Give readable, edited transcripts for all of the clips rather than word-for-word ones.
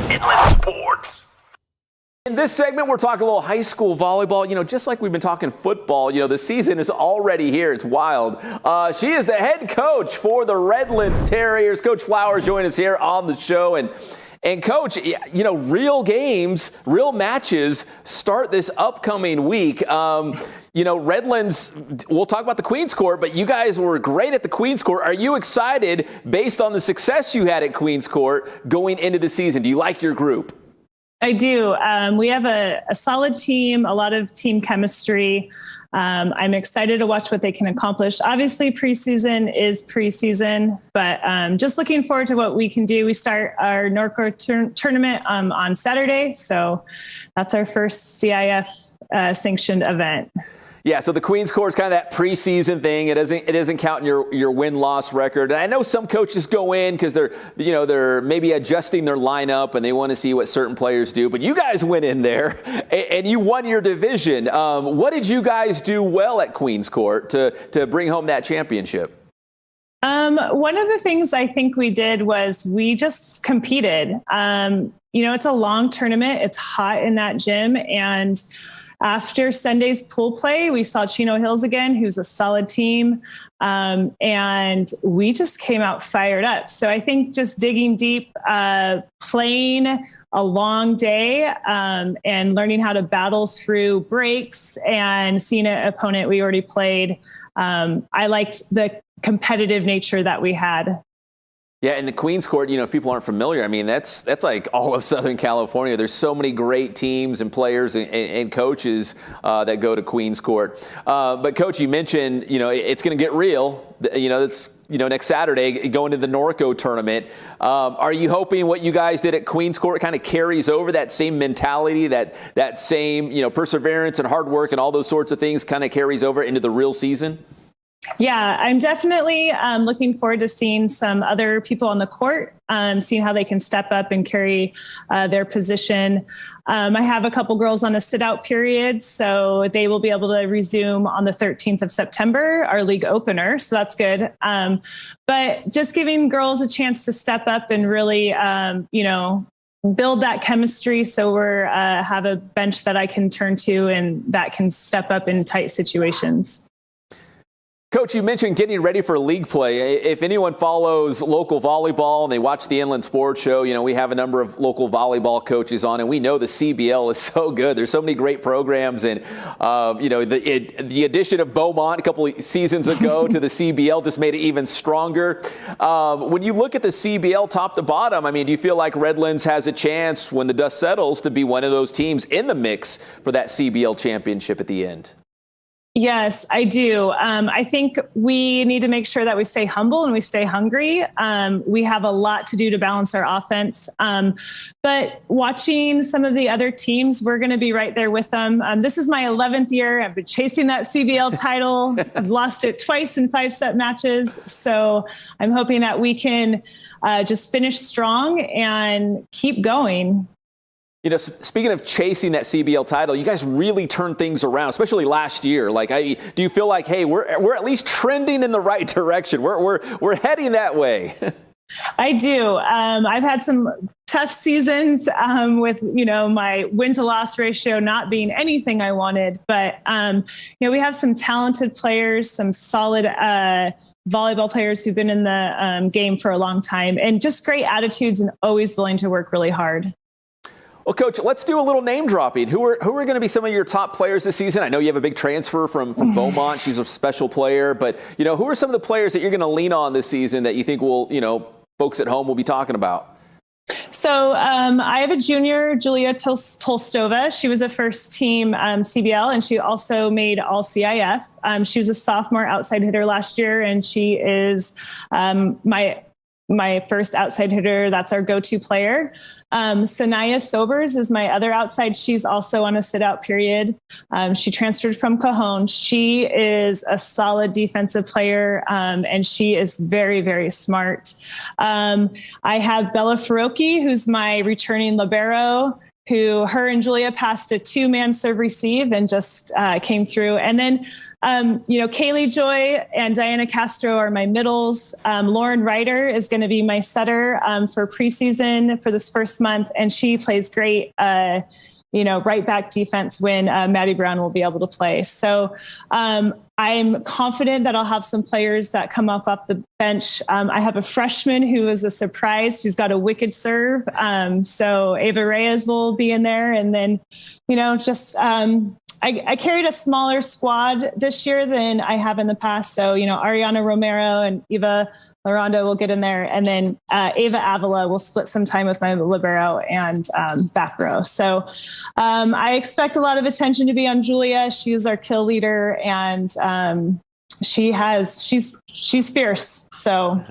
Inland Sports. In this segment, we're talking a little high school volleyball. You know, just like we've been talking football, you know, the season is already here. It's wild. She is the head coach for the Redlands Terriers. Coach Flowers joined us here on the show. And Coach, you know, real games, real matches start this upcoming week. You know, Redlands, we'll talk about the Queen's Court, but you guys were great at the Queen's Court. Are you excited based on the success you had at Queen's Court going into the season? Do you like your group? I do. We have a solid team, a lot of team chemistry. I'm excited to watch what they can accomplish. Obviously, preseason is preseason, but just looking forward to what we can do. We start our Norco tournament on Saturday, so that's our first CIF sanctioned event. Yeah, so the Queen's Court is kind of that preseason thing. It doesn't count in your win-loss record. And I know some coaches go in because they're maybe adjusting their lineup and they want to see what certain players do. But you guys went in there and you won your division. What did you guys do well at Queen's Court to bring home that championship? One of the things I think we did was we just competed. You know, it's a long tournament. It's hot in that gym, and after Sunday's pool play, we saw Chino Hills again, who's a solid team. And we just came out fired up. So I think just digging deep, playing a long day, and learning how to battle through breaks and seeing an opponent we already played. I liked the competitive nature that we had. Yeah, and the Queen's Court, you know, if people aren't familiar, I mean, that's like all of Southern California. There's so many great teams and players and coaches that go to Queen's Court. But Coach, you mentioned, you know, it's going to get real. You know, it's, you know, next Saturday going to the Norco tournament. Are you hoping what you guys did at Queen's Court kind of carries over that same mentality, that same, you know, perseverance and hard work and all those sorts of things kind of carries over into the real season? Yeah, I'm definitely looking forward to seeing some other people on the court, seeing how they can step up and carry their position. I have a couple girls on a sit-out period, so they will be able to resume on the 13th of September, our league opener, so that's good. But just giving girls a chance to step up and really, you know, build that chemistry so we're have a bench that I can turn to and that can step up in tight situations. Coach, you mentioned getting ready for league play. If anyone follows local volleyball and they watch the Inland Sports Show, you know, we have a number of local volleyball coaches on, and we know the CBL is so good. There's so many great programs, and, you know, the addition of Beaumont a couple of seasons ago to the CBL just made it even stronger. When you look at the CBL top to bottom, I mean, do you feel like Redlands has a chance when the dust settles to be one of those teams in the mix for that CBL championship at the end? Yes, I do. I think we need to make sure that we stay humble and we stay hungry. We have a lot to do to balance our offense. But watching some of the other teams, we're going to be right there with them. This is my 11th year. I've been chasing that CBL title. I've lost it twice in 5-set matches. So I'm hoping that we can just finish strong and keep going. You know, speaking of chasing that CBL title, you guys really turned things around, especially last year. Like, do you feel like, hey, we're at least trending in the right direction? We're heading that way. I do. I've had some tough seasons with, you know, my win to loss ratio not being anything I wanted. But, you know, we have some talented players, some solid volleyball players who've been in the game for a long time, and just great attitudes and always willing to work really hard. Well, Coach, let's do a little name dropping. Who are going to be some of your top players this season? I know you have a big transfer from Beaumont. She's a special player. But, you know, who are some of the players that you're going to lean on this season that you think will, you know, folks at home will be talking about? So I have a junior, Julia Tolstova. She was a first team CBL, and she also made all CIF. She was a sophomore outside hitter last year, and she is my first outside hitter. That's our go-to player. Sanaya Sobers is my other outside. She's also on a sit-out period. She transferred from Cajon. She is a solid defensive player, and she is very, very smart. I have Bella Faroki, who's my returning libero, her and Julia passed a 2-man serve receive and just came through. And then Kaylee Joy and Diana Castro are my middles. Lauren Ryder is going to be my setter for preseason for this first month, and she plays great. Right back defense when Maddie Brown will be able to play. So I'm confident that I'll have some players that come off the bench. I have a freshman who is a surprise, who's got a wicked serve. So Ava Reyes will be in there. And then, I carried a smaller squad this year than I have in the past. So, Ariana Romero and Eva Larondo will get in there. And then Ava Avila will split some time with my libero and back row. So I expect a lot of attention to be on Julia. She's our kill leader, and she's fierce. So.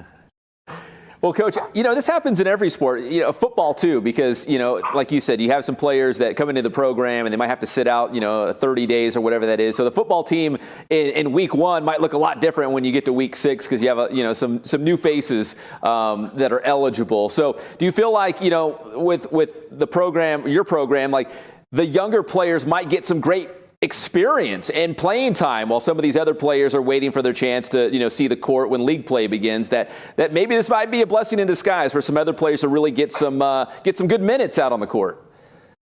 Well, Coach, this happens in every sport, football too, because, like you said, you have some players that come into the program and they might have to sit out, 30 days or whatever that is. So the football team in week 1 might look a lot different when you get to week 6 because you have, some new faces that are eligible. So do you feel like, with the program, your program, like the younger players might get some great experience and playing time while some of these other players are waiting for their chance to, see the court when league play begins, that maybe this might be a blessing in disguise for some other players to really get some good minutes out on the court?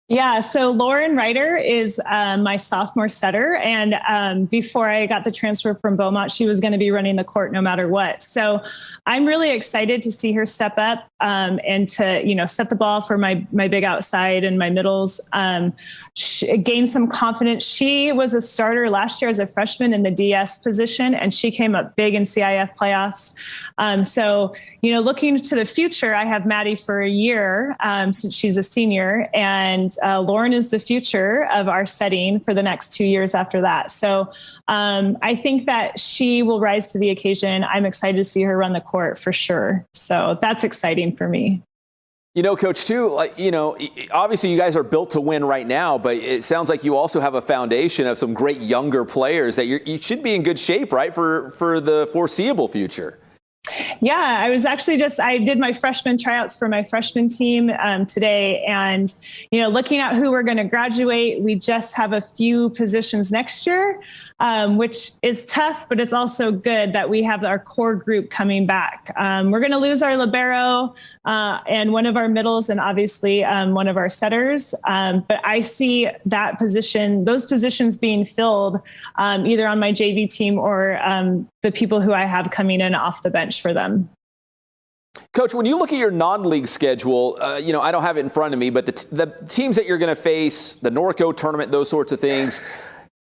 Yeah, so Lauren Ryder is my sophomore setter, and before I got the transfer from Beaumont, she was going to be running the court no matter what. So I'm really excited to see her step up and to set the ball for my big outside and my middles. Gain some confidence. She was a starter last year as a freshman in the DS position, and she came up big in CIF playoffs. So looking to the future, I have Maddie for a year since she's a senior, and Lauren is the future of our setting for the next 2 years after that. So I think that she will rise to the occasion. I'm excited to see her run the court for sure. So that's exciting for me. Coach, too, obviously you guys are built to win right now, but it sounds like you also have a foundation of some great younger players that you should be in good shape, right, for the foreseeable future. Yeah, I did my freshman tryouts for my freshman team today, and, looking at who we're going to graduate, we just have a few positions next year, which is tough, but it's also good that we have our core group coming back. We're going to lose our libero and one of our middles, and obviously one of our setters. But I see those positions being filled either on my JV team or the people who I have coming in off the bench for them. Coach, when you look at your non-league schedule, I don't have it in front of me, but the teams that you're going to face, the Norco tournament, those sorts of things,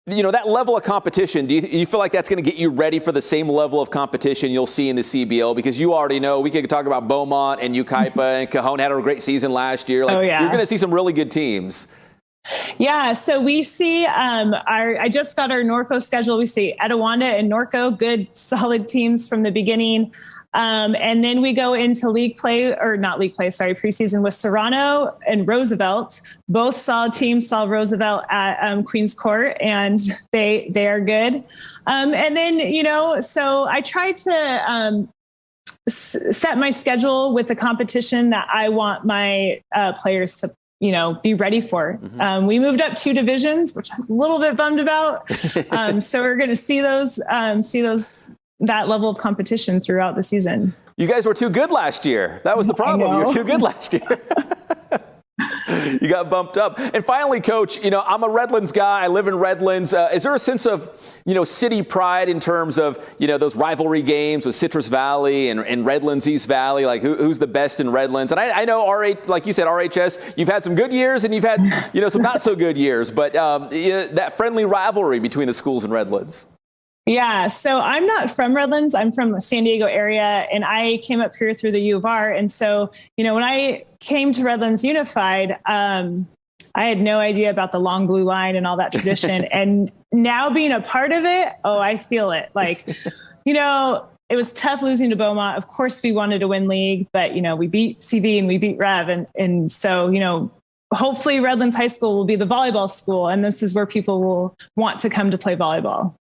that level of competition, do you feel like that's going to get you ready for the same level of competition you'll see in the CBL? Because you already know, we could talk about Beaumont and Ukaipa and Cajon had a great season last year. You're going to see some really good teams. Yeah, so we see I just got our Norco schedule. We see Etiwanda and Norco, good, solid teams from the beginning. And then we go into preseason with Serrano and Roosevelt, both solid teams. Saw Roosevelt at Queens Court, and they are good. And then, so I try to set my schedule with the competition that I want my players to be ready for. Mm-hmm. We moved up 2 divisions, which I'm a little bit bummed about. So we're going to see that level of competition throughout the season. You guys were too good last year. That was the problem. You were too good last year. You got bumped up. And finally, Coach, I'm a Redlands guy. I live in Redlands. Is there a sense of, city pride in terms of, those rivalry games with Citrus Valley and Redlands East Valley? Like who's the best in Redlands? And I know like you said, RHS, you've had some good years and you've had, some not so good years, but that friendly rivalry between the schools in Redlands. Yeah, so I'm not from Redlands. I'm from the San Diego area, and I came up here through the U of R. And so, when I came to Redlands Unified, I had no idea about the long blue line and all that tradition. And now being a part of it, I feel it. Like, it was tough losing to Beaumont. Of course, we wanted to win league, but, we beat CV and we beat Rev. And so, hopefully Redlands High School will be the volleyball school, and this is where people will want to come to play volleyball.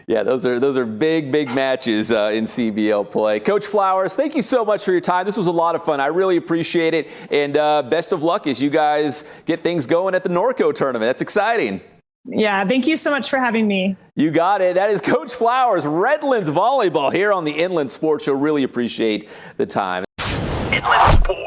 Yeah, those are big matches in CBL play. Coach Flowers, thank you so much for your time. This was a lot of fun. I really appreciate it. And best of luck as you guys get things going at the Norco tournament. That's exciting. Yeah, thank you so much for having me. You got it. That is Coach Flowers, Redlands Volleyball here on the Inland Sports Show. Really appreciate the time. Inland Sports.